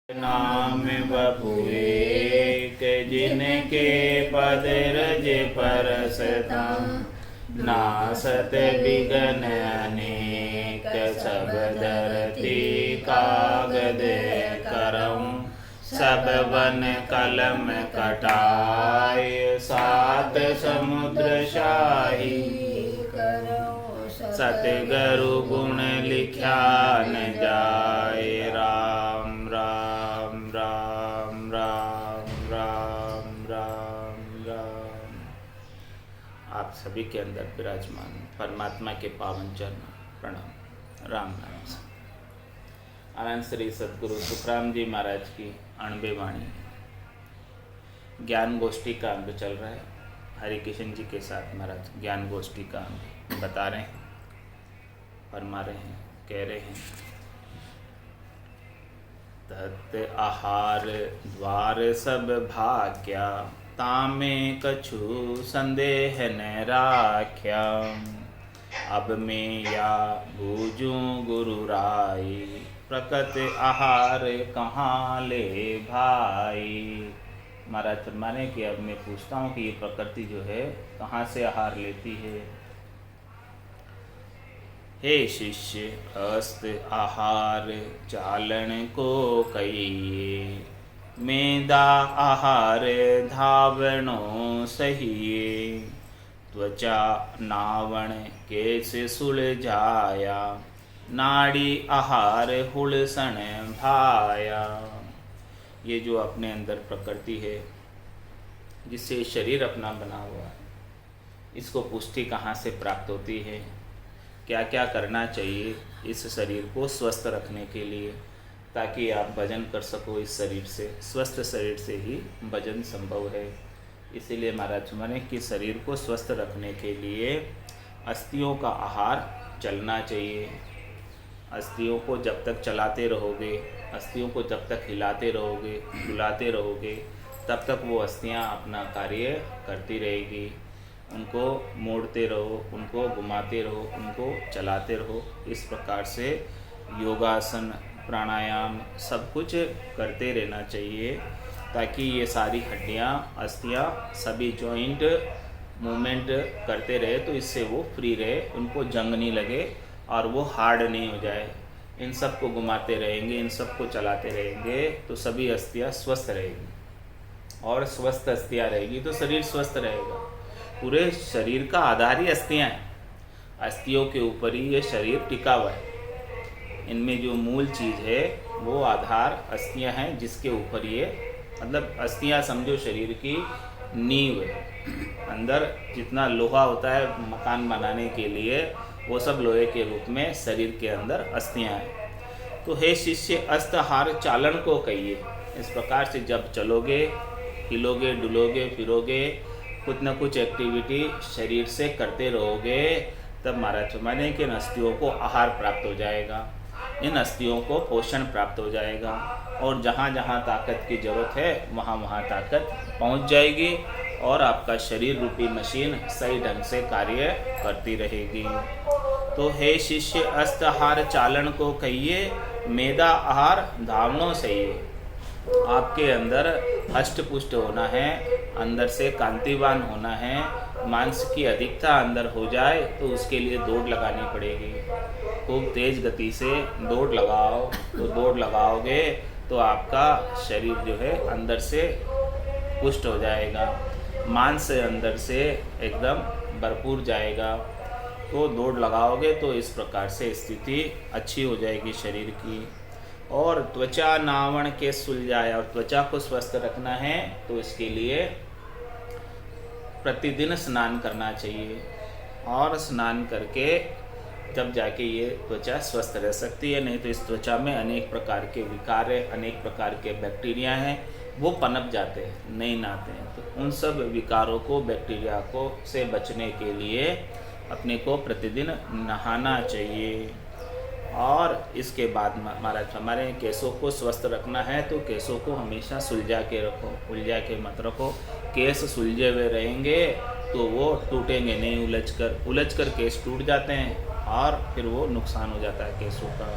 नाम बबुए के जिनके पद रज परसता नासत बिगन अनेक सब धरती कागद करऊं सब वन कलम कटाय सात समुद्र शाही सतगुरु गुण लिख्या न जाए। राम राम राम राम राम राम राम। आप सभी के अंदर विराजमान परमात्मा के पावन चरण प्रणाम। राम नाम से आनंद श्री सद्गुरु सुखराम जी महाराज की अणबे वाणी ज्ञान गोष्ठी का अंग चल रहा है। हरि किशन जी के साथ महाराज ज्ञान गोष्ठी का अंग बता रहे हैं, फरमा रहे हैं, कह रहे हैं। तत् आहार द्वार सब भाग्या तामे कछु संदेह न राख्या अब में या भूजूं गुरु राय प्रकट आहार कहाँ ले भाई। महाराज फरमाने कि अब मैं पूछता हूँ कि ये प्रकृति जो है कहाँ से आहार लेती है। हे शिष्य हस्त आहार चालन को कहिए मेदा आहार धावनो सहिए त्वचा नावण कैसे सुलझाया नाड़ी आहार हुलसन भाया। ये जो अपने अंदर प्रकृति है जिससे शरीर अपना बना हुआ है, इसको पुष्टि कहाँ से प्राप्त होती है, क्या क्या करना चाहिए इस शरीर को स्वस्थ रखने के लिए, ताकि आप भजन कर सको। इस शरीर से, स्वस्थ शरीर से ही भजन संभव है। इसीलिए महाराज माने कि शरीर को स्वस्थ रखने के लिए अस्थियों का आहार चलना चाहिए। अस्थियों को जब तक चलाते रहोगे, अस्थियों को जब तक हिलाते रहोगे, डुलाते रहोगे, तब तक वो अस्थियाँ अपना कार्य करती रहेगी। उनको मोड़ते रहो, उनको घुमाते रहो, उनको चलाते रहो। इस प्रकार से योगासन, प्राणायाम सब कुछ करते रहना चाहिए, ताकि ये सारी हड्डियाँ, अस्थियाँ, सभी जॉइंट मूवमेंट करते रहे, तो इससे वो फ्री रहे, उनको जंग नहीं लगे और वो हार्ड नहीं हो जाए। इन सब को घुमाते रहेंगे, इन सब को चलाते रहेंगे, तो सभी अस्थियाँ स्वस्थ रहेगी, और स्वस्थ अस्थियाँ रहेगी तो शरीर स्वस्थ रहेगा। पूरे शरीर का आधार ही अस्थियाँ हैं। अस्थियों के ऊपर ही ये शरीर टिका हुआ है। इनमें जो मूल चीज़ है वो आधार अस्थियाँ हैं, जिसके ऊपर ये, मतलब अस्थियाँ समझो शरीर की नींव है। अंदर जितना लोहा होता है मकान बनाने के लिए, वो सब लोहे के रूप में शरीर के अंदर अस्थियाँ हैं। तो हे शिष्य अस्तहार चालन को कहिए। इस प्रकार से जब चलोगे, हिलोगे, डुलोगे, फिरोगे, कुछ न कुछ एक्टिविटी शरीर से करते रहोगे, तब महाराज माने कि इन अस्थियों को आहार प्राप्त हो जाएगा, इन अस्थियों को पोषण प्राप्त हो जाएगा, और जहाँ जहाँ ताकत की ज़रूरत है वहाँ वहाँ ताकत पहुँच जाएगी, और आपका शरीर रूपी मशीन सही ढंग से कार्य करती रहेगी। तो हे शिष्य अस्तहार चालन को कहिए मेदा आहार धावनों सहिए। आपके अंदर हष्टपुष्ट होना है, अंदर से कांतिवान होना है, मांस की अधिकता अंदर हो जाए तो उसके लिए दौड़ लगानी पड़ेगी। खूब तेज गति से दौड़ लगाओ, तो दौड़ लगाओगे तो आपका शरीर जो है अंदर से पुष्ट हो जाएगा, मांस अंदर से एकदम भरपूर जाएगा। तो दौड़ लगाओगे तो इस प्रकार से स्थिति अच्छी हो जाएगी शरीर की। और त्वचा नावण के सुलझाए, और त्वचा को स्वस्थ रखना है तो इसके लिए प्रतिदिन स्नान करना चाहिए, और स्नान करके जब जाके ये त्वचा स्वस्थ रह सकती है। नहीं तो इस त्वचा में अनेक प्रकार के विकार है, अनेक प्रकार के बैक्टीरिया हैं, वो पनप जाते हैं, नहीं नहाते हैं। तो उन सब विकारों को, बैक्टीरिया को से बचने के लिए अपने को प्रतिदिन नहाना चाहिए। और इसके बाद महाराज हमारे केसों को स्वस्थ रखना है तो केसों को हमेशा सुलझा के रखो, उलझा के मत रखो। केस सुलझे हुए रहेंगे तो वो टूटेंगे नहीं, उलझ कर केस टूट जाते हैं और फिर वो नुकसान हो जाता है केसों का।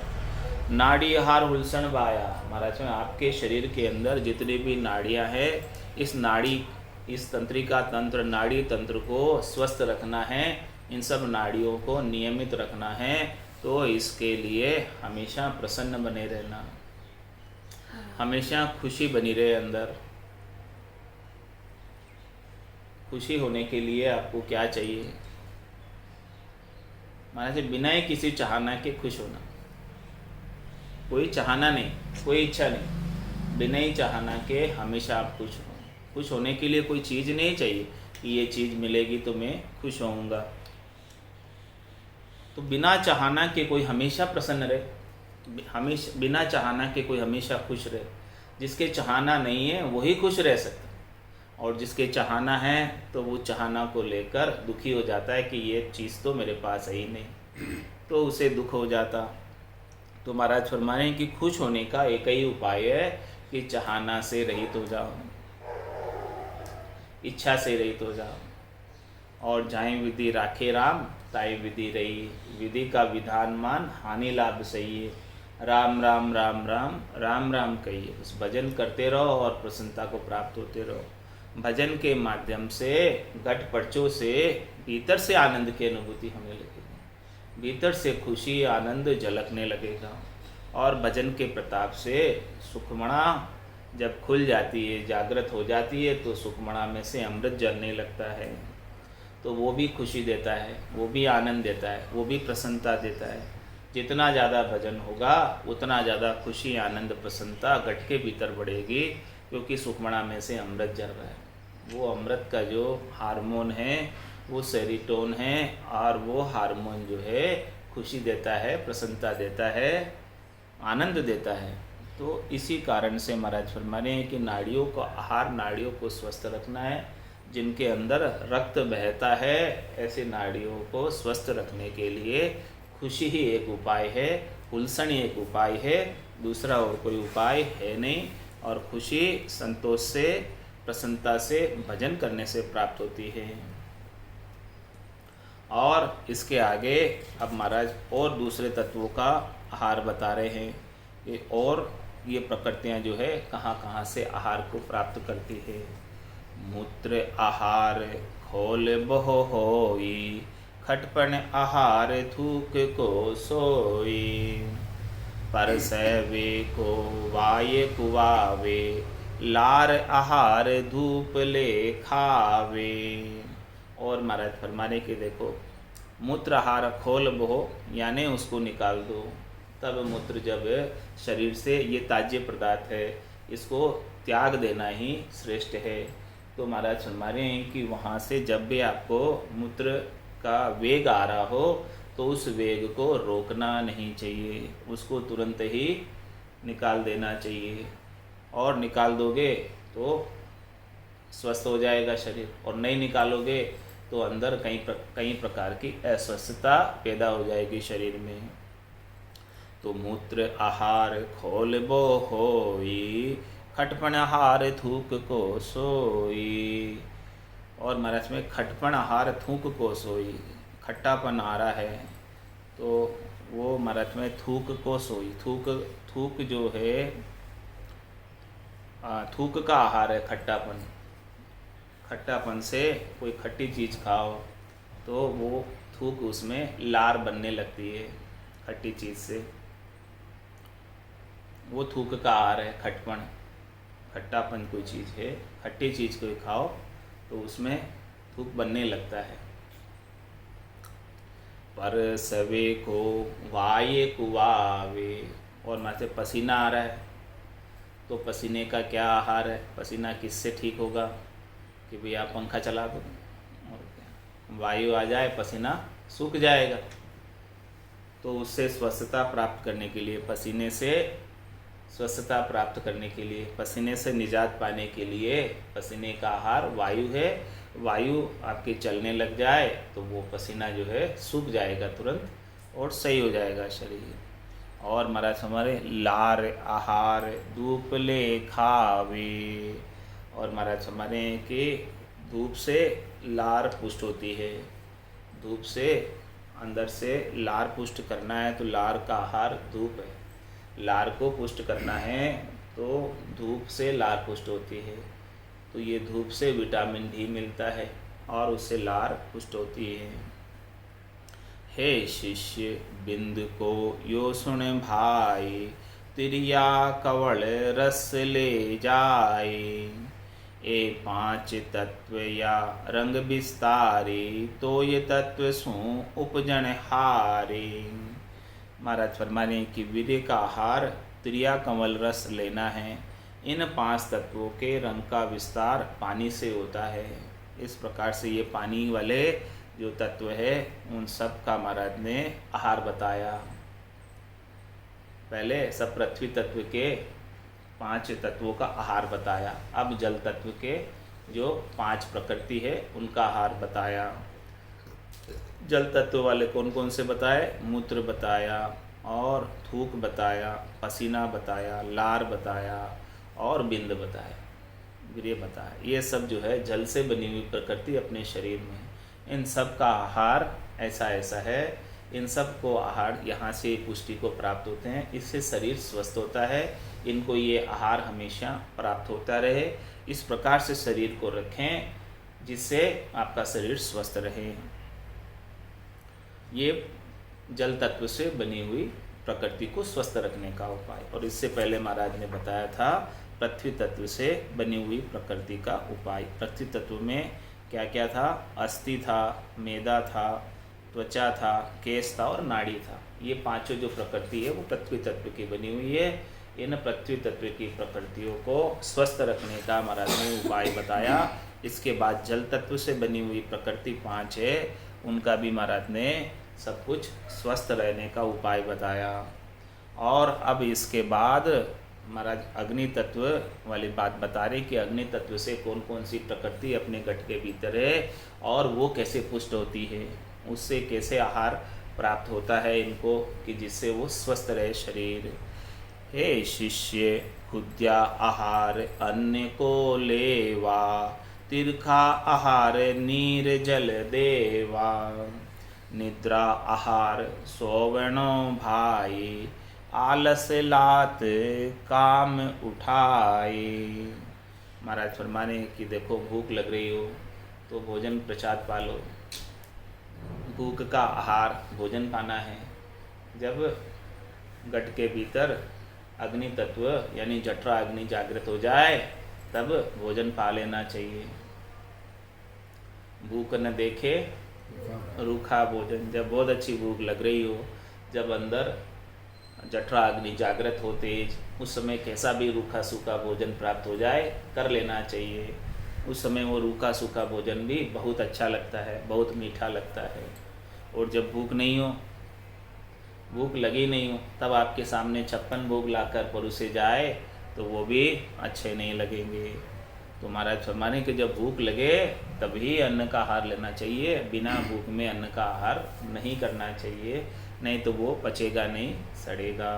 नाड़ी आहार हुलसण बाया। महाराज में आपके शरीर के अंदर जितनी भी नाड़ियाँ हैं, इस नाड़ी, इस तंत्रिका तंत्र, नाड़ी तंत्र को स्वस्थ रखना है, इन सब नाड़ियों को नियमित रखना है। तो इसके लिए हमेशा प्रसन्न बने रहना, हमेशा खुशी बनी रहे अंदर। खुशी होने के लिए आपको क्या चाहिए? महाराज बिना ही किसी चाहना के खुश होना, कोई चाहना नहीं, कोई इच्छा नहीं, बिना ही चाहना के हमेशा आप खुश हो। खुश होने के लिए कोई चीज़ नहीं चाहिए कि ये चीज़ मिलेगी तो मैं खुश होऊंगा। तो बिना चाहना के कोई हमेशा प्रसन्न रहे, हमेशा बिना चाहना के कोई हमेशा खुश रहे। जिसके चाहना नहीं है वही खुश रह सकता, और जिसके चाहना है तो वो चाहना को लेकर दुखी हो जाता है कि ये चीज़ तो मेरे पास है ही नहीं, तो उसे दुख हो जाता। तो महाराज फरमा रहे हैं कि खुश होने का एक ही उपाय है कि चाहना से रहित हो जाओ, इच्छा से रहित हो जाओ। और जाए विधि राखे राम, ताई विधि रही। विधि का विधान मान, हानि लाभ सही है। राम राम राम राम राम राम कहिए, उस भजन करते रहो और प्रसन्नता को प्राप्त होते रहो। भजन के माध्यम से, घट पर्चों से भीतर से आनंद की अनुभूति होने लगेगी, भीतर से खुशी आनंद झलकने लगेगा। और भजन के प्रताप से सुखमणा जब खुल जाती है, जागृत हो जाती है, तो सुखमणा में से अमृत जलने लगता है। तो वो भी खुशी देता है, वो भी आनंद देता है, वो भी प्रसन्नता देता है। जितना ज़्यादा भजन होगा उतना ज़्यादा खुशी आनंद प्रसन्नता घट के भीतर बढ़ेगी, क्योंकि सुखमणा में से अमृत जल रहा है। वो अमृत का जो हार्मोन है वो सेरोटोनिन है, और वो हार्मोन जो है खुशी देता है, प्रसन्नता देता है, आनंद देता है। तो इसी कारण से महाराज फरमा रहे हैं कि नाड़ियों को आहार, नाड़ियों को स्वस्थ रखना है। जिनके अंदर रक्त बहता है, ऐसे नाड़ियों को स्वस्थ रखने के लिए खुशी ही एक उपाय है, हुलसण ही एक उपाय है, दूसरा और कोई उपाय है नहीं। और खुशी संतोष से, प्रसन्नता से भजन करने से प्राप्त होती है। और इसके आगे अब महाराज और दूसरे तत्वों का आहार बता रहे हैं कि और ये प्रकृतियाँ जो है कहाँ कहाँ से आहार को प्राप्त करती है। मूत्र आहार खोल बहो होई, खटपन आहार थूक को सोई। परसवे को वाये कुवावे, लार आहार धूप ले खावे। और महाराज फरमाने के देखो, मूत्र आहार खोल बहो यानी उसको निकाल दो। तब मूत्र जब शरीर से, ये ताज्य पदार्थ है, इसको त्याग देना ही श्रेष्ठ है। तो महाराज फरमा रहे हैं कि वहाँ से जब भी आपको मूत्र का वेग आ रहा हो तो उस वेग को रोकना नहीं चाहिए, उसको तुरंत ही निकाल देना चाहिए। और निकाल दोगे तो स्वस्थ हो जाएगा शरीर, और नहीं निकालोगे तो अंदर कई प्रकार की अस्वस्थता पैदा हो जाएगी शरीर में। तो मूत्र आहार खोल बो होई, खटपन आहार थूक को सोई। और महाराज में खटपन आहार थूक को सोई, खट्टापन आ रहा है तो वो महाराज में थूक को सोई। थूक जो है, थूक का आहार है खट्टापन। खट्टापन से कोई खट्टी चीज़ खाओ तो वो थूक, उसमें लार बनने लगती है खट्टी चीज़ से, वो थूक का आहार है खटपन। खट्टापन कोई चीज़ है, खट्टी चीज़ कोई खाओ तो उसमें थूक बनने लगता है। पर सवे को वाये कुवावे, और माथे पसीना आ रहा है तो पसीने का क्या आहार है? पसीना किससे ठीक होगा? कि भैया पंखा चला दो और क्या, वायु आ जाए, पसीना सूख जाएगा। तो उससे स्वस्थता प्राप्त करने के लिए, पसीने से स्वस्थता प्राप्त करने के लिए, पसीने से निजात पाने के लिए पसीने का आहार वायु है। वायु आपके चलने लग जाए तो वो पसीना जो है सूख जाएगा तुरंत और सही हो जाएगा शरीर। और महाराज हमारे लार आहार धूप ले खावे। और महाराज हमारे कि धूप से लार पुष्ट होती है, धूप से अंदर से लार पुष्ट करना है तो लार का आहार धूप है। लार को पुष्ट करना है तो धूप से लार पुष्ट होती है, तो ये धूप से विटामिन डी मिलता है और उससे लार पुष्ट होती है। हे शिष्य बिंद को यो सुन भाई, तिरिया कवल रस ले जाए। ए पांच तत्व या रंग विस्तारे, तो ये तत्व सु उपजन हारे। महाराज फरमाने कि वीर्य का आहार त्रिया कमल रस लेना है। इन 5 तत्वों के रंग का विस्तार पानी से होता है। इस प्रकार से ये पानी वाले जो तत्व है उन सब का महाराज ने आहार बताया। पहले सब पृथ्वी तत्व के 5 तत्वों का आहार बताया, अब जल तत्व के जो 5 प्रकृति है उनका आहार बताया। जल तत्व वाले कौन कौन से बताए? मूत्र बताया और थूक बताया, पसीना बताया, लार बताया और बिंद बताया, वीर्य बताया। ये सब जो है जल से बनी हुई प्रकृति अपने शरीर में, इन सब का आहार ऐसा ऐसा है। इन सब को आहार यहाँ से पुष्टि को प्राप्त होते हैं, इससे शरीर स्वस्थ होता है। इनको ये आहार हमेशा प्राप्त होता रहे। इस प्रकार से शरीर को रखें जिससे आपका शरीर स्वस्थ रहे। ये जल तत्व से बनी हुई प्रकृति को स्वस्थ रखने का उपाय। और इससे पहले महाराज ने बताया था पृथ्वी तत्व से बनी हुई प्रकृति का उपाय। पृथ्वी तत्व में क्या क्या था? अस्थि था, मेदा था, त्वचा था, केश था और नाड़ी था। ये पांचों जो प्रकृति है वो पृथ्वी तत्व की बनी हुई है। इन पृथ्वी तत्व की प्रकृतियों को स्वस्थ रखने का महाराज ने उपाय बताया। इसके बाद जल तत्व से बनी हुई प्रकृति 5 है, उनका भी महाराज ने सब कुछ स्वस्थ रहने का उपाय बताया। और अब इसके बाद महाराज अग्नि तत्व वाली बात बता रहे कि अग्नि तत्व से कौन कौन सी प्रकृति अपने गट के भीतर है और वो कैसे पुष्ट होती है, उससे कैसे आहार प्राप्त होता है इनको कि जिससे वो स्वस्थ रहे शरीर। हे शिष्य खुद्या आहार अन्य को लेवा, तिरखा आहार नीर जल देवा। निद्रा आहार सोवणो भाई, आलस लात काम उठाए। महाराज फरमाने कि देखो भूख लग रही हो तो भोजन प्रसाद पालो। भूख का आहार भोजन पाना है। जब गट के भीतर अग्नि तत्व यानी जठरा अग्नि जागृत हो जाए तब भोजन पा लेना चाहिए। भूख न देखे रूखा भोजन। जब बहुत अच्छी भूख लग रही हो, जब अंदर जठरा अग्नि जागृत हो तेज, उस समय कैसा भी रूखा सूखा भोजन प्राप्त हो जाए कर लेना चाहिए। उस समय वो रूखा सूखा भोजन भी बहुत अच्छा लगता है, बहुत मीठा लगता है। और जब भूख नहीं हो, भूख लगी नहीं हो, तब आपके सामने 56 भोग लाकर परोसे जाए तो वो भी अच्छे नहीं लगेंगे। तो महाराज फरमाने कि जब भूख लगे तभी अन्न का आहार लेना चाहिए। बिना भूख में अन्न का आहार नहीं करना चाहिए, नहीं तो वो पचेगा नहीं, सड़ेगा।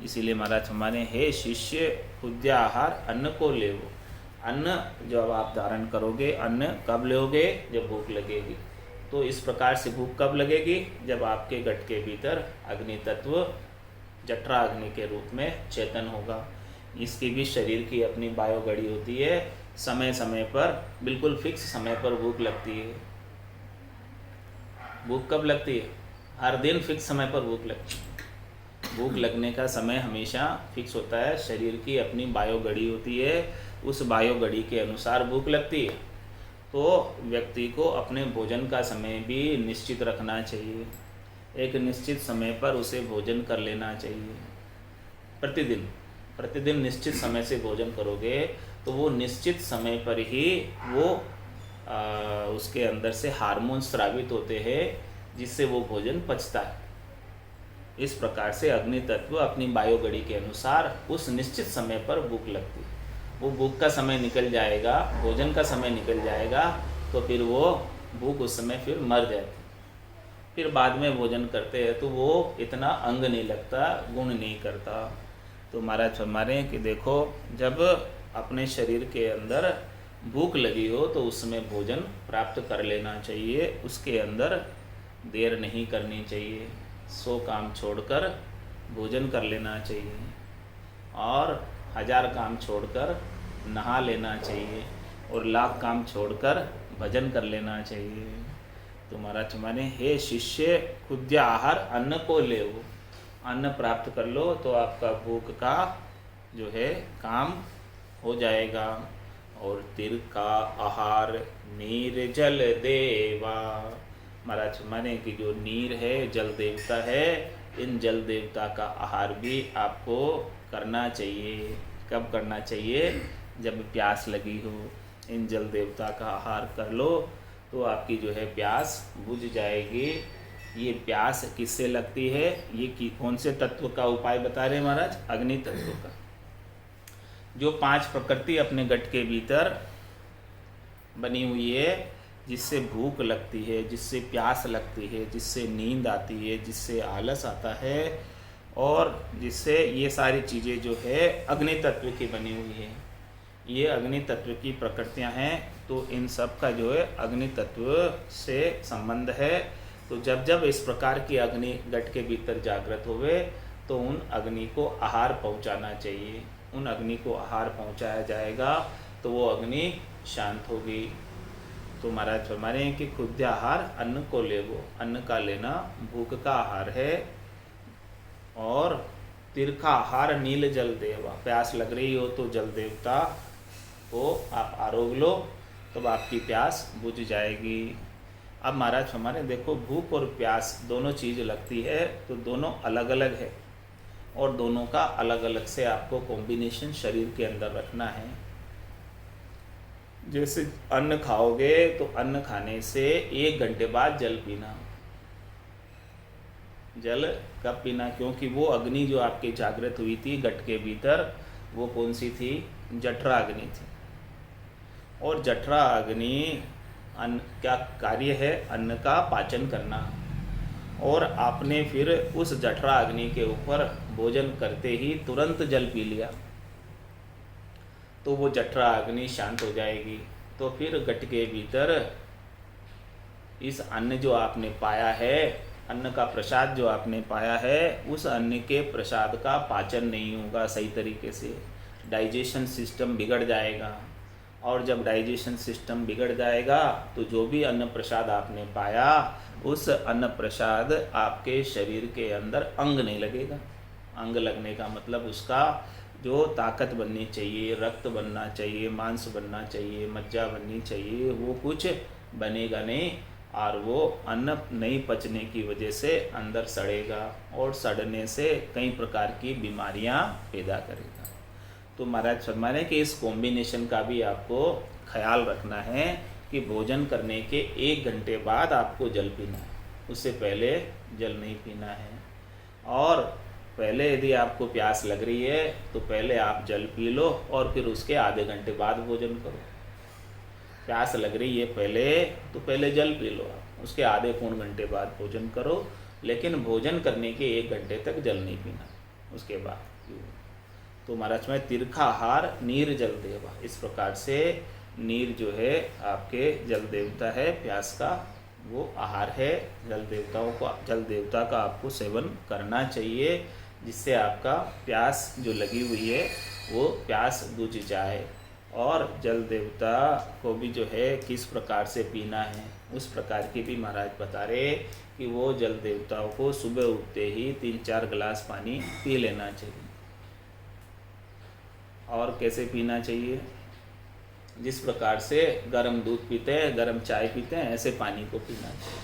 इसीलिए महाराज फरमाने हे शिष्य खुद्या आहार अन्न को लेवो। अन्न जब आप धारण करोगे, अन्न कब लोगे? जब भूख लगेगी। तो इस प्रकार से भूख कब लगेगी? जब आपके गट के भीतर अग्नि तत्व जठरा अग्नि के रूप में चेतन होगा। इसकी भी शरीर की अपनी बायो घड़ी होती है। समय समय पर बिल्कुल फिक्स समय पर भूख लगती है। भूख कब लगती है? हर दिन फिक्स समय पर भूख लगती है। भूख लगने का समय हमेशा फिक्स होता है। शरीर की अपनी बायो घड़ी होती है, उस बायो घड़ी के अनुसार भूख लगती है। तो व्यक्ति को अपने भोजन का समय भी निश्चित रखना चाहिए। एक निश्चित समय पर उसे भोजन कर लेना चाहिए। प्रतिदिन निश्चित समय से भोजन करोगे तो वो निश्चित समय पर ही वो उसके अंदर से हार्मोन स्रावित होते हैं जिससे वो भोजन पचता है। इस प्रकार से अग्नि तत्व अपनी बायो घड़ी के अनुसार उस निश्चित समय पर भूख लगती है। वो भूख का समय निकल जाएगा, भोजन का समय निकल जाएगा तो फिर वो भूख उस समय फिर मर जाती। फिर बाद में भोजन करते हैं तो वो इतना अंग नहीं लगता, गुण नहीं करता। तो महाराज फरमा रहे हैं कि देखो जब अपने शरीर के अंदर भूख लगी हो तो उसमें भोजन प्राप्त कर लेना चाहिए। उसके अंदर देर नहीं करनी चाहिए। 100 काम छोड़कर भोजन कर लेना चाहिए और 1000 काम छोड़कर नहा लेना चाहिए और लाख काम छोड़कर भजन कर लेना चाहिए। तो महाराज माने हे शिष्य खुद्य आहार अन्न को ले, अन्न प्राप्त कर लो तो आपका भूख का जो है काम हो जाएगा। और तिरका आहार नीर जल देवा, महाराज माने कि जो नीर है जल देवता है, इन जल देवता का आहार भी आपको करना चाहिए। कब करना चाहिए? जब प्यास लगी हो, इन जल देवता का आहार कर लो तो आपकी जो है प्यास बुझ जाएगी। ये प्यास किससे लगती है? ये कौन से तत्व का उपाय बता रहे हैं महाराज? अग्नि तत्व का। जो 5 प्रकृति अपने गट के भीतर बनी हुई है, जिससे भूख लगती है, जिससे प्यास लगती है, जिससे नींद आती है, जिससे आलस आता है और जिससे ये सारी चीज़ें जो है अग्नि तत्व की बनी हुई है। ये अग्नि तत्व की प्रकृतियां हैं, तो इन सब का जो है अग्नि तत्व से संबंध है। तो जब जब इस प्रकार की अग्नि गट के भीतर जागृत होवे तो उन अग्नि को आहार पहुंचाना चाहिए। उन अग्नि को आहार पहुंचाया जाएगा तो वो अग्नि शांत होगी। तो महाराज फरमाने कि खुद्य आहार अन्न को लेवो, अन्न का लेना भूख का आहार है। और तिरखा आहार नील जल देवा, प्यास लग रही हो तो जल देवता को आप आरोग लो तब आपकी प्यास बुझ जाएगी। अब महाराज हमारे देखो, भूख और प्यास दोनों चीज़ लगती है तो दोनों अलग अलग है और दोनों का अलग अलग से आपको कॉम्बिनेशन शरीर के अंदर रखना है। जैसे अन्न खाओगे तो अन्न खाने से 1 घंटे बाद जल पीना। जल कब पीना? क्योंकि वो अग्नि जो आपके जागृत हुई थी गट के भीतर, वो कौन सी थी? जठरा अग्नि थी। और जठरा अग्नि अन्न क्या कार्य है? अन्न का पाचन करना। और आपने फिर उस जठरा अग्नि के ऊपर भोजन करते ही तुरंत जल पी लिया तो वो जठरा अग्नि शांत हो जाएगी। तो फिर गट के भीतर इस अन्न जो आपने पाया है, अन्न का प्रसाद जो आपने पाया है, उस अन्न के प्रसाद का पाचन नहीं होगा सही तरीके से, डाइजेशन सिस्टम बिगड़ जाएगा। और जब डाइजेशन सिस्टम बिगड़ जाएगा तो जो भी अन्न प्रसाद आपने पाया, उस अन्न प्रसाद आपके शरीर के अंदर अंग नहीं लगेगा। अंग लगने का मतलब उसका जो ताकत बननी चाहिए, रक्त बनना चाहिए, मांस बनना चाहिए, मज्जा बननी चाहिए, वो कुछ बनेगा नहीं। और वो अन्न नहीं पचने की वजह से अंदर सड़ेगा और सड़ने से कई प्रकार की बीमारियां पैदा करेगा। तो महाराज फरमाने कि इस कॉम्बिनेशन का भी आपको ख्याल रखना है कि भोजन करने के 1 घंटे बाद आपको जल पीना है, उससे पहले जल नहीं पीना है। और पहले यदि आपको प्यास लग रही है तो पहले आप जल पी लो और फिर उसके आधे घंटे बाद भोजन करो। प्यास लग रही है पहले तो पहले जल पी लो, उसके आधे पौन घंटे बाद भोजन करो, लेकिन भोजन करने के 1 घंटे तक जल नहीं पीना उसके बाद। तो महाराज में तिरखा आहार नीर जल देवा, इस प्रकार से नीर जो है आपके जल देवता है, प्यास का वो आहार है। जल देवता का आपको सेवन करना चाहिए, जिससे आपका प्यास जो लगी हुई है वो प्यास बुझ जाए। और जल देवता को भी जो है किस प्रकार से पीना है उस प्रकार की भी महाराज बता रहे कि वो जल देवताओं को सुबह उठते ही 3-4 गिलास पानी पी लेना चाहिए। और कैसे पीना चाहिए? जिस प्रकार से गर्म दूध पीते हैं, गर्म चाय पीते हैं, ऐसे पानी को पीना चाहिए।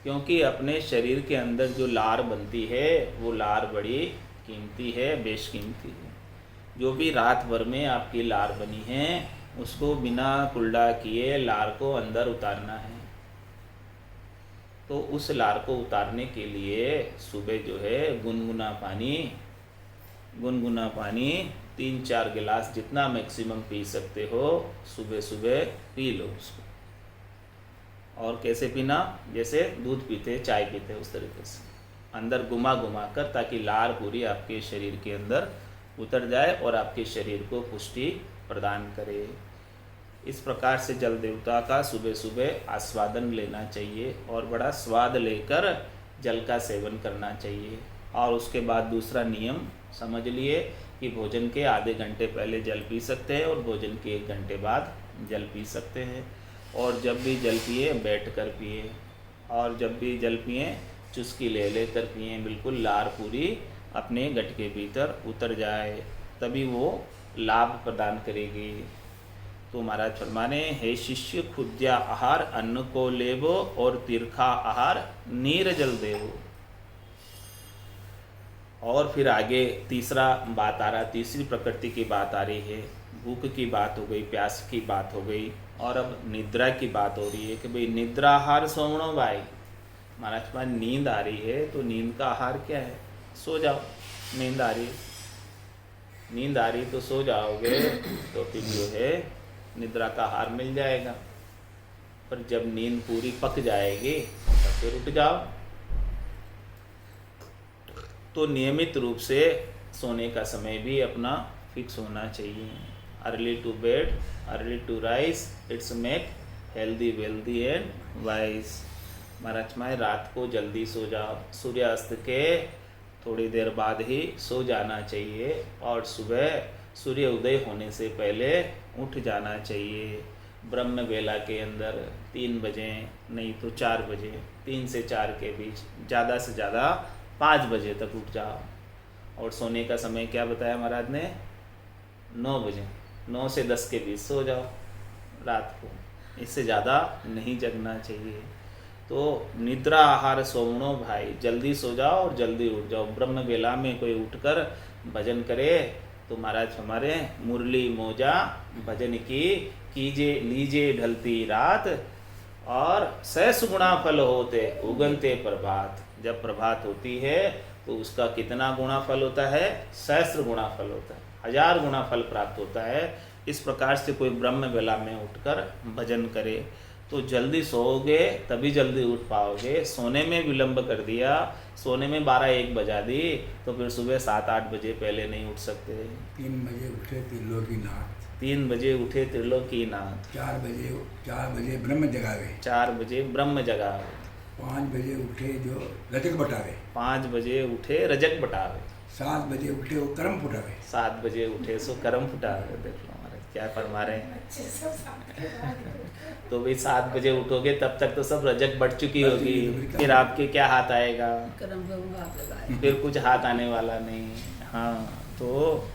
क्योंकि अपने शरीर के अंदर जो लार बनती है वो लार बड़ी कीमती है, बेशकीमती है। जो भी रात भर में आपकी लार बनी है उसको बिना कुल्ला किए लार को अंदर उतारना है। तो उस लार को उतारने के लिए सुबह जो है गुनगुना पानी 3-4 गिलास जितना मैक्सिमम पी सकते हो सुबह सुबह पी लो उसको। और कैसे पीना? जैसे दूध पीते, चाय पीते, उस तरीके से अंदर घुमा कर, ताकि लार पूरी आपके शरीर के अंदर उतर जाए और आपके शरीर को पुष्टि प्रदान करे। इस प्रकार से जल देवता का सुबह सुबह आस्वादन लेना चाहिए और बड़ा स्वाद लेकर जल का सेवन करना चाहिए। और उसके बाद दूसरा नियम समझ लिए कि भोजन के आधे घंटे पहले जल पी सकते हैं और भोजन के 1 घंटे बाद जल पी सकते हैं। और जब भी जल पिए बैठ कर पिए, और जब भी जल पिए चुस्की ले लेकर पिए, बिल्कुल लार पूरी अपने गट के भीतर उतर जाए, तभी वो लाभ प्रदान करेगी। तो महाराज फरमाने, हे शिष्य खुद्या आहार अन्न को लेवो और तीर्खा आहार नीर जल देवो। और फिर आगे तीसरा बात आ रहा, तीसरी प्रकृति की बात आ रही है। भूख की बात हो गई, प्यास की बात हो गई, और अब निद्रा की बात हो रही है कि भाई निद्रा आहार सोवणो भाई। महाराज के पास नींद आ रही है तो नींद का आहार क्या है? सो जाओ। नींद आ रही है, नींद आ रही तो सो जाओगे तो फिर जो है निद्रा का आहार मिल जाएगा। पर जब नींद पूरी पक जाएगी तो फिर उठ जाओ। तो नियमित रूप से सोने का समय भी अपना फिक्स होना चाहिए। Early to bed early to rise, it's make healthy wealthy and wise. महाराज माए रात को जल्दी सो जाओ, सूर्यास्त के थोड़ी देर बाद ही सो जाना चाहिए, और सुबह सूर्य उदय होने से पहले उठ जाना चाहिए। ब्रह्म वेला के अंदर 3 बजे नहीं तो 4 बजे, 3 से 4 के बीच, ज़्यादा से ज़्यादा 5 बजे तक उठ जाओ। और सोने का समय क्या बताया महाराज ने? 9 बजे, 9 से 10 के बीच सो जाओ रात को, इससे ज़्यादा नहीं जगना चाहिए। तो निद्रा आहार सोवणो भाई, जल्दी सो जाओ और जल्दी उठ जाओ। ब्रह्म वेला में कोई उठकर भजन करे तो महाराज हमारे मुरली मोजा भजन की कीजे लीजे ढलती रात, और 600 गुणा फल होते उगनते प्रभात। जब प्रभात होती है तो उसका कितना गुणा फल होता है? 600 गुणा फल होता है, 1000 गुणा फल प्राप्त होता है। इस प्रकार से कोई ब्रह्म वेला में उठकर भजन करे तो जल्दी सोओगे तभी जल्दी उठ पाओगे। सोने में विलंब कर दिया, सोने में 12-1 बजा दी तो फिर सुबह 7-8 बजे पहले नहीं उठ सकते। 3 बजे उठे त्रिलोकीनाथ, 3 बजे उठे त्रिलोकीनाथ, 4 बजे ब्रह्म जगावे, 4 बजे ब्रह्म जगावे, 5 बजे उठे जो रजक बटावे, 5 बजे उठे रजक बटावे, 7 बजे उठे वो कर्म फुटावे, 7 बजे उठे सो कर्म फुटावे। देख लो महाराज क्या फरमा रहे हैं। तो भाई 7 बजे उठोगे तब तक तो सब रजक बढ़ चुकी होगी, फिर आपके क्या हाथ आएगा? फिर कुछ हाथ आने वाला नहीं। हाँ, तो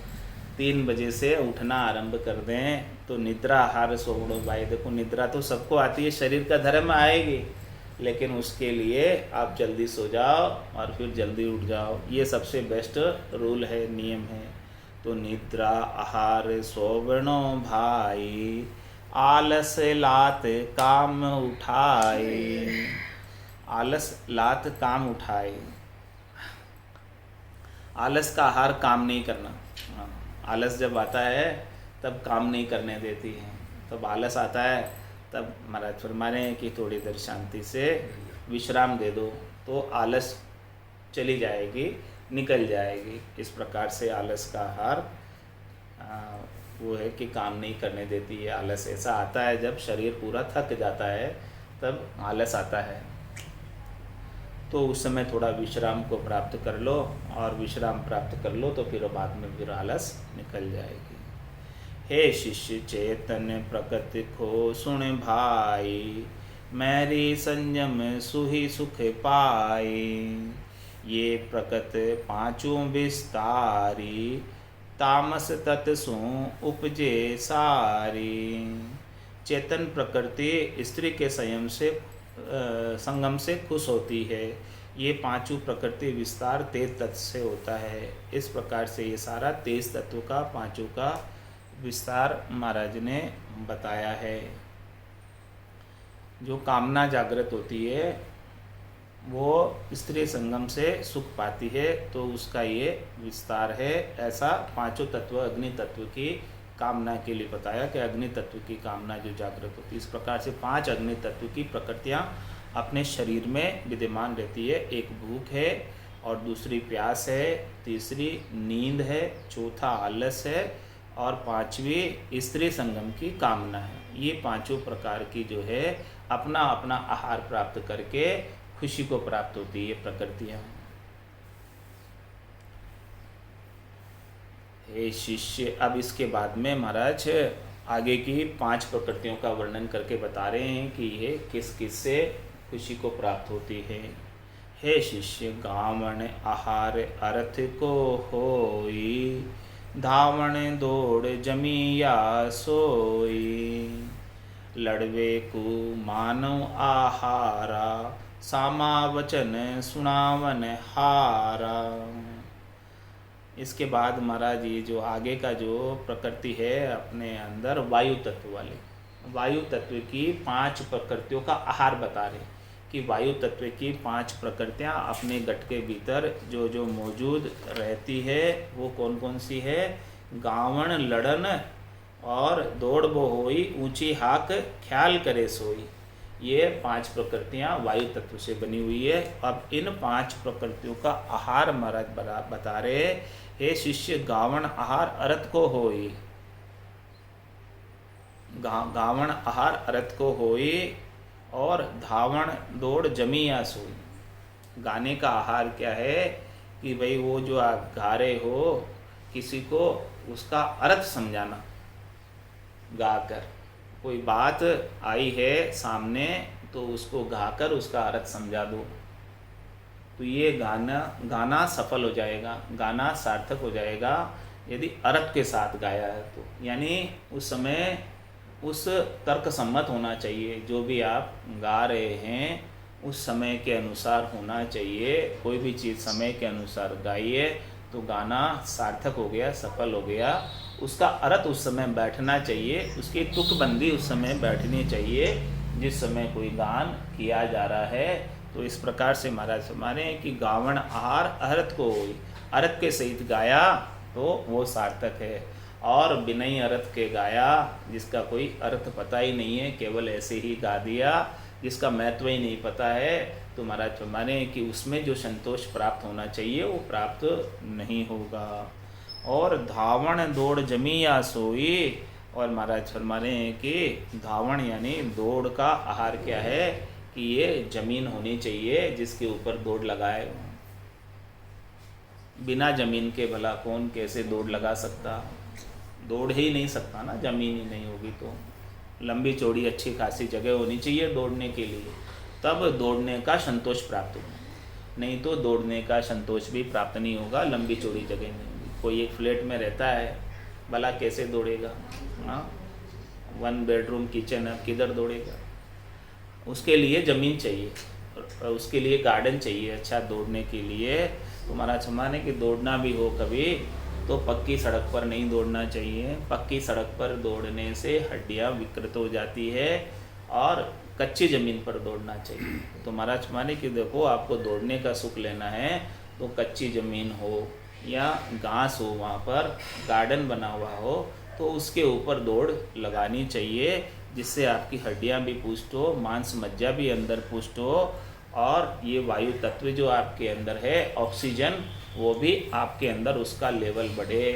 3 बजे से उठना आरंभ कर दें तो निद्रा आहार सोवणो भाई। देखो निद्रा तो सबको आती है, शरीर का धर्म आएगी, लेकिन उसके लिए आप जल्दी सो जाओ और फिर जल्दी उठ जाओ। ये सबसे बेस्ट रूल है, नियम है। तो निद्रा आहार सोवणो भाई, आलस लात काम उठाए। आलस लात काम उठाए। आलस का आहार काम नहीं करना। आलस जब आता है तब काम नहीं करने देती है। तब आलस आता है तब महाराज फरमाने कि थोड़ी देर शांति से विश्राम दे दो तो आलस चली जाएगी, निकल जाएगी। इस प्रकार से आलस का आहार वो है कि काम नहीं करने देती है। आलस ऐसा आता है जब शरीर पूरा थक जाता है तब आलस आता है। तो उस समय थोड़ा विश्राम को प्राप्त कर लो, और विश्राम प्राप्त कर लो तो फिर बाद में फिर आलस निकल जाएगी। हे शिष्य चेतन प्रकृति को सुन भाई, मैरी संयम सुही सुख पाई। ये प्रकृति पांचों विस्तारी, तामस तत्सु उपजे सारी। चेतन प्रकृति स्त्री के संगम से खुश होती है। ये पांचों प्रकृति विस्तार तेज तत्व से होता है। इस प्रकार से ये सारा तेज तत्व का पांचों का विस्तार महाराज ने बताया है। जो कामना जागृत होती है वो स्त्री संगम से सुख पाती है, तो उसका ये विस्तार है। ऐसा पांचों तत्व अग्नि तत्व की कामना के लिए बताया कि अग्नि तत्व की कामना जो जागृत होती है। इस प्रकार से 5 अग्नि तत्व की प्रकृतियां अपने शरीर में विद्यमान रहती है। एक भूख है, और दूसरी प्यास है, तीसरी नींद है, चौथा आलस है, और 5वीं स्त्री संगम की कामना है। ये पांचों प्रकार की जो है अपना अपना आहार प्राप्त करके खुशी को प्राप्त होती है प्रकृतियाँ। हे शिष्य, अब इसके बाद में महाराज आगे की 5 प्रकृतियों का वर्णन करके बता रहे हैं कि ये किस किस से खुशी को प्राप्त होती है। हे शिष्य, गावण आहार अर्थ को होई, धावण दौड़ जमिया सोई, लड़वे को मानव आहारा, सामा वचन सुनावन हारा। इसके बाद महाराज ये जो आगे का जो प्रकृति है अपने अंदर वायु तत्व वाले, वायु तत्व की 5 प्रकृतियों का आहार बता रहे कि वायु तत्व की 5 प्रकृतियाँ अपने गट के भीतर जो जो मौजूद रहती है वो कौन कौन सी है। गावण लड़न और दौड़ बो होई, ऊंची हाक ख्याल करे सोई। ये 5 प्रकृतियाँ वायु तत्व से बनी हुई है। अब इन 5 प्रकृतियों का आहार महाराज बता रहे, हे शिष्य, गावण आहार अर्थ को होई, गावण आहार अर्थ को होई, और धावण दौड़ जमिया सोई। गाने का आहार क्या है कि भाई वो जो आप गा रहे हो किसी को उसका अर्थ समझाना, गाकर कोई बात आई है सामने तो उसको गाकर उसका अर्थ समझा दो, तो ये गाना सफल हो जाएगा, गाना सार्थक हो जाएगा यदि अर्थ के साथ गाया है तो। यानी उस समय उस तर्क सम्मत होना चाहिए, जो भी आप गा रहे हैं उस समय के अनुसार होना चाहिए। कोई भी चीज़ समय के अनुसार गाइए तो गाना सार्थक हो गया, सफल हो गया। उसका अर्थ उस समय बैठना चाहिए, उसकी तुकबंदी उस समय बैठनी चाहिए जिस समय कोई गान किया जा रहा है। तो इस प्रकार से महाराज हमारे कि गावण आहार अर्थ को होई, अर्थ के सहित गाया तो वो सार्थक है, और बिना ही अर्थ के गाया जिसका कोई अर्थ पता ही नहीं है, केवल ऐसे ही गा दिया, जिसका महत्व ही नहीं पता है, तो महाराज फरमाने कि उसमें जो संतोष प्राप्त होना चाहिए वो प्राप्त नहीं होगा। और धावण दौड़ जमिया सोई, और महाराज फरमाने कि धावण यानी दौड़ का आहार क्या है कि ये जमीन होनी चाहिए जिसके ऊपर दौड़ लगाए। बिना जमीन के भला कौन कैसे दौड़ लगा सकता, दौड़ ही नहीं सकता ना, जमीन ही नहीं होगी तो। लंबी चौड़ी अच्छी खासी जगह होनी चाहिए दौड़ने के लिए, तब दौड़ने का संतोष प्राप्त होगा, नहीं तो दौड़ने का संतोष भी प्राप्त नहीं होगा, लंबी चौड़ी जगह नहीं होगी। कोई एक फ्लैट में रहता है भला कैसे दौड़ेगा, हाँ 1 बेडरूम किचन है, किधर दौड़ेगा। उसके लिए ज़मीन चाहिए, उसके लिए गार्डन चाहिए अच्छा दौड़ने के लिए। तो महाराज माने कि दौड़ना भी हो कभी तो पक्की सड़क पर नहीं दौड़ना चाहिए। पक्की सड़क पर दौड़ने से हड्डियां विकृत हो जाती है, और कच्ची ज़मीन पर दौड़ना चाहिए। तो महाराज माने कि देखो आपको दौड़ने का सुख लेना है तो कच्ची ज़मीन हो या घास हो, वहाँ पर गार्डन बना हुआ हो तो उसके ऊपर दौड़ लगानी चाहिए, जिससे आपकी हड्डियां भी पुष्ट हो, मांस मज्जा भी अंदर पुष्ट हो, और ये वायु तत्व जो आपके अंदर है ऑक्सीजन, वो भी आपके अंदर उसका लेवल बढ़े।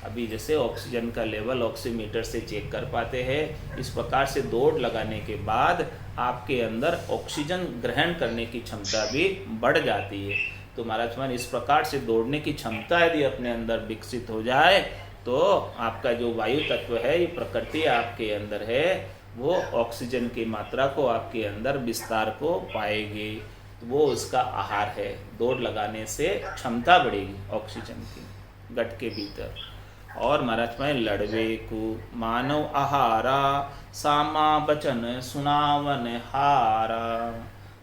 अभी जैसे ऑक्सीजन का लेवल ऑक्सीमीटर से चेक कर पाते हैं, इस प्रकार से दौड़ लगाने के बाद आपके अंदर ऑक्सीजन ग्रहण करने की क्षमता भी बढ़ जाती है। तो महाराज मान इस प्रकार से दौड़ने की क्षमता यदि अपने अंदर विकसित हो जाए तो आपका जो वायु तत्व है, ये प्रकृति आपके अंदर है, वो ऑक्सीजन की मात्रा को आपके अंदर विस्तार को पाएगी। तो वो उसका आहार है। दौड़ लगाने से क्षमता बढ़ेगी ऑक्सीजन की गट के भीतर। और महाराज में लड़वे को मानव आहारा, सामा बचन सुनावन हारा।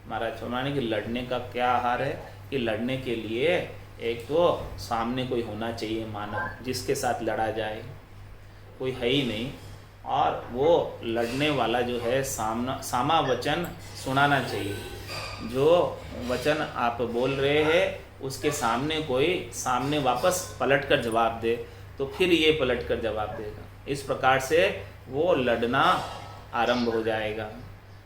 महाराज फरमाने कि लड़ने का क्या आहार है कि लड़ने के लिए एक तो सामने कोई होना चाहिए मानव जिसके साथ लड़ा जाए, कोई है ही नहीं, और वो लड़ने वाला जो है सामा वचन सुनाना चाहिए। जो वचन आप बोल रहे हैं उसके सामने कोई सामने वापस पलट कर जवाब दे तो फिर ये पलट कर जवाब देगा। इस प्रकार से वो लड़ना आरंभ हो जाएगा।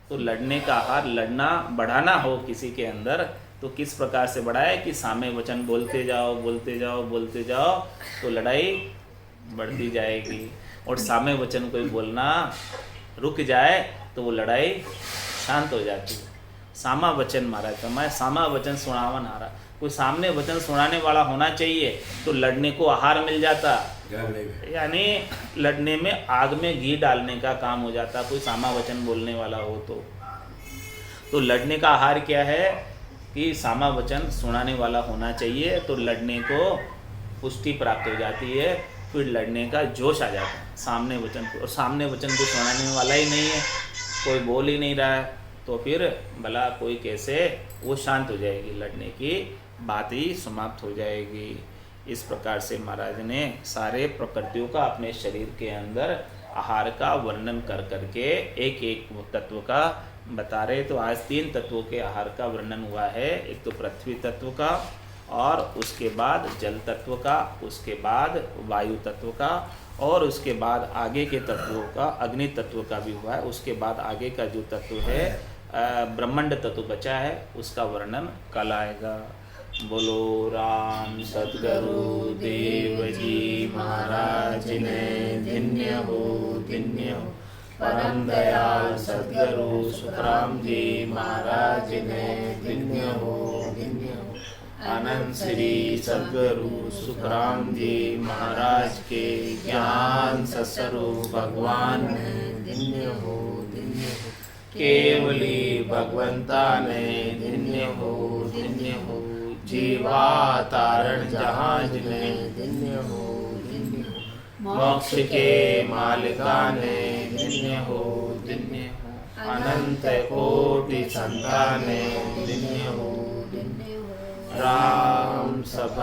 तो लड़ने का आहार, लड़ना बढ़ाना हो किसी के अंदर तो किस प्रकार से बढ़ाए कि सामे वचन बोलते जाओ बोलते जाओ बोलते जाओ तो लड़ाई बढ़ती जाएगी। और सामे वचन कोई बोलना रुक जाए तो वो लड़ाई शांत हो जाती है। सामा वचन महाराज मैं सामा वचन सुनावन हारा, कोई सामने वचन सुनाने वाला होना चाहिए तो लड़ने को आहार मिल जाता। जल ले यानी लड़ने में आग में घी डालने का काम हो जाता, कोई सामा वचन बोलने वाला हो तो लड़ने का आहार क्या है कि सामा वचन सुनाने वाला होना चाहिए, तो लड़ने को पुष्टि प्राप्त हो जाती है, फिर लड़ने का जोश आ जाता है सामने वचन को। और सामने वचन को सुनाने वाला ही नहीं है, कोई बोल ही नहीं रहा है, तो फिर भला कोई कैसे वो शांत हो जाएगी, लड़ने की बात ही समाप्त हो जाएगी। इस प्रकार से महाराज ने सारे प्रकृतियों का अपने शरीर के अंदर आहार का वर्णन कर करके एक एक तत्व का बता रहे। तो आज 3 तत्वों के आहार का वर्णन हुआ है, एक तो पृथ्वी तत्व का, और उसके बाद जल तत्व का, उसके बाद वायु तत्व का, और उसके बाद आगे के तत्वों का अग्नि तत्व का भी हुआ है। उसके बाद आगे का जो तत्व है ब्रह्मांड तत्व बचा है, उसका वर्णन कल आएगा। बोलो राम सद्गुरु देव जी महाराज ने धन्य हो परम दयाल सद्गुरु सुखराम जी महाराज ने धन्य हो आनंद श्री सद्गुरु सुखराम जी महाराज के ज्ञान सत्स्वरूप भगवान ने धन्य हो केवली भगवंता ने धन्य हो जीवा तारण जहाज ने धन्य हो मोक्ष के मालिका ने धन्य हो अनंत कोटि संतान ने धन्य हो राम सभा